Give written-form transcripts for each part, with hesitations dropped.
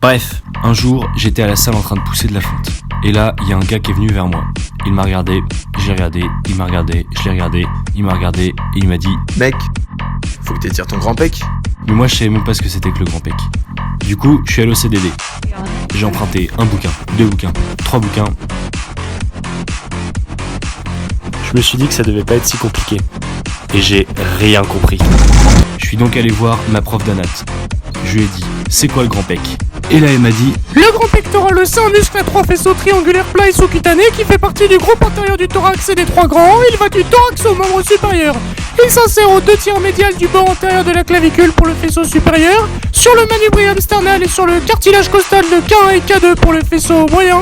Bref, un jour, j'étais à la salle en train de pousser de la fonte. Et là, il y a un gars qui est venu vers moi. Il m'a regardé, j'ai regardé, il m'a regardé, je l'ai regardé, il m'a regardé et il m'a dit « Mec, faut que t'étires ton grand pec. » Mais moi, je savais même pas ce que c'était que le grand pec. Du coup, je suis allé au CDD. J'ai emprunté un bouquin, 2 bouquins, 3 bouquins. Je me suis dit que ça devait pas être si compliqué. Et j'ai rien compris. Je suis donc allé voir ma prof d'anat. Je lui ai dit « C'est quoi le grand pec ?» Et là, elle m'a dit « Le grand pectoral, c'est un muscle à 3 faisceaux triangulaires plats et sous-cutanés qui fait partie du groupe antérieur du thorax et des 3 grands. Il va du thorax au membre supérieur. Il s'insère aux 2 tiers médial du bord antérieur de la clavicule pour le faisceau supérieur, sur le manubrium sternal et sur le cartilage costal de K1 et K2 pour le faisceau moyen.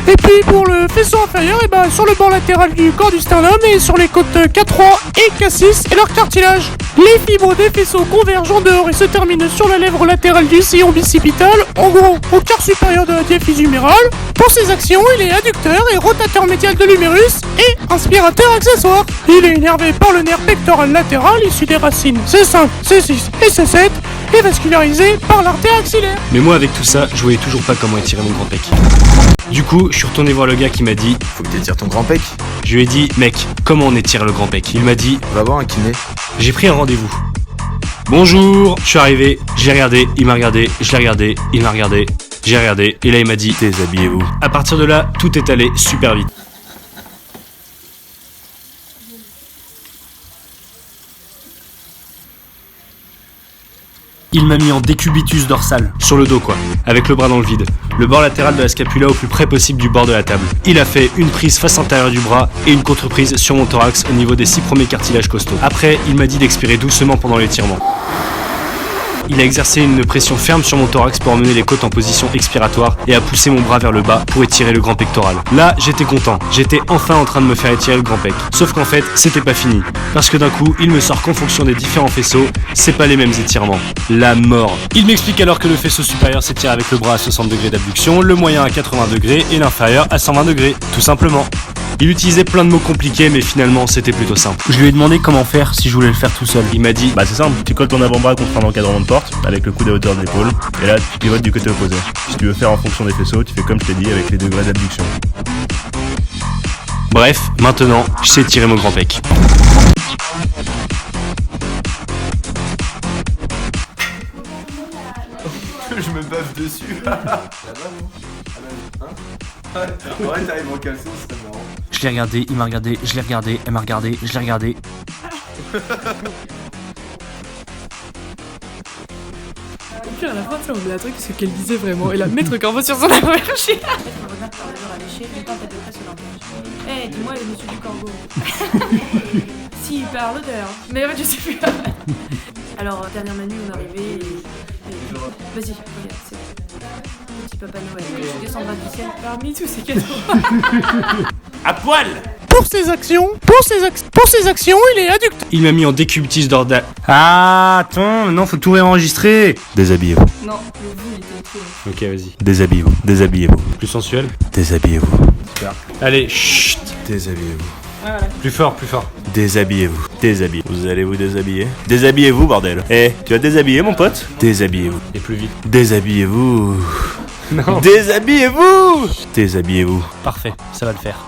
Et puis pour le faisceau inférieur, sur le bord latéral du corps du sternum et sur les côtes K3 et K6 et leur cartilage. Les fibres des faisceaux convergent en dehors et se terminent sur la lèvre latérale du sillon bicipital, en gros au quart supérieur de la diaphyse humérale. Pour ses actions, il est adducteur et rotateur médial de l'humérus et inspirateur accessoire. Il est innervé par le nerf pectoral latéral issu des racines C5, C6 et C7 et vascularisé par l'artère axillaire. » Mais moi, avec tout ça, je voyais toujours pas comment étirer mon grand pec. Du coup, je suis retourné voir le gars qui m'a dit Faut que t'étires ton grand pec. Je lui ai dit, mec, comment on étire le grand pec? Il m'a dit, Va voir un kiné. j'ai pris un rendez-vous. Bonjour, je suis arrivé, j'ai regardé, il m'a regardé, je l'ai regardé, il m'a regardé, j'ai regardé, et là il m'a dit, déshabillez-vous. À partir de là, tout est allé super vite. Il m'a mis en décubitus dorsal, sur le dos quoi, avec le bras dans le vide, le bord latéral de la scapula au plus près possible du bord de la table. Il a fait une prise face antérieure du bras et une contreprise sur mon thorax au niveau des 6 premiers cartilages costaux. Après, il m'a dit d'expirer doucement pendant l'étirement. Il a exercé une pression ferme sur mon thorax pour emmener les côtes en position expiratoire et a poussé mon bras vers le bas pour étirer le grand pectoral. Là, j'étais content. J'étais enfin en train de me faire étirer le grand pec. Sauf qu'en fait, c'était pas fini. Parce que d'un coup, il me sort qu'en fonction des différents faisceaux, c'est pas les mêmes étirements. La mort. Il m'explique alors que le faisceau supérieur s'étire avec le bras à 60 degrés d'abduction, le moyen à 80 degrés et l'inférieur à 120 degrés. Tout simplement. Il utilisait plein de mots compliqués, mais finalement, c'était plutôt simple. Je lui ai demandé comment faire si je voulais le faire tout seul. Il m'a dit Bah c'est simple, tu colles ton avant-bras contre un encadrement de porte, avec le coude à hauteur de l'épaule, et là tu pivotes du côté opposé. Si tu veux faire en fonction des faisceaux, tu fais comme je t'ai dit avec les degrés d'abduction. Bref, maintenant, je sais tirer mon grand pec. Je me baffe dessus. Là-bas, non? Ouais, t'arrives en caleçon, c'est marrant. Je l'ai regardé, il m'a regardé, je l'ai regardé, elle m'a regardé, je l'ai regardé. Et puis à la fin, on met la truc, ce qu'elle disait vraiment. Et la mettre corbeau sur son averchi. Regarde par le à lécher, le temps t'as de près sur l'empêche. Eh, dis-moi le monsieur du corbeau. Si, il part l'odeur. Mais en fait, je sais plus. Alors, dernière manu, on est arrivé et... Vas-y, regarde, c'est... Petit Papa Noël, tu descendras du ciel parmi tous ces cadeaux. À poil! Pour ses actions, il est adducteur. Il m'a mis en décubitus dorsal. Ah, attends, non, faut tout réenregistrer. Déshabillez-vous. Non, le vous, il était écrit. Ok, vas-y. Déshabillez-vous. Déshabillez-vous. Plus sensuel. Déshabillez-vous. Allez, chut. Déshabillez-vous. Voilà. Plus fort, plus fort. Déshabillez-vous. Déshabillez-vous. Vous allez vous déshabiller? Déshabillez-vous, bordel. Eh, tu vas te déshabiller, mon pote? Déshabillez-vous. Et plus vite. Déshabillez-vous. Non. Déshabillez-vous. Déshabillez-vous. Parfait, ça va le faire.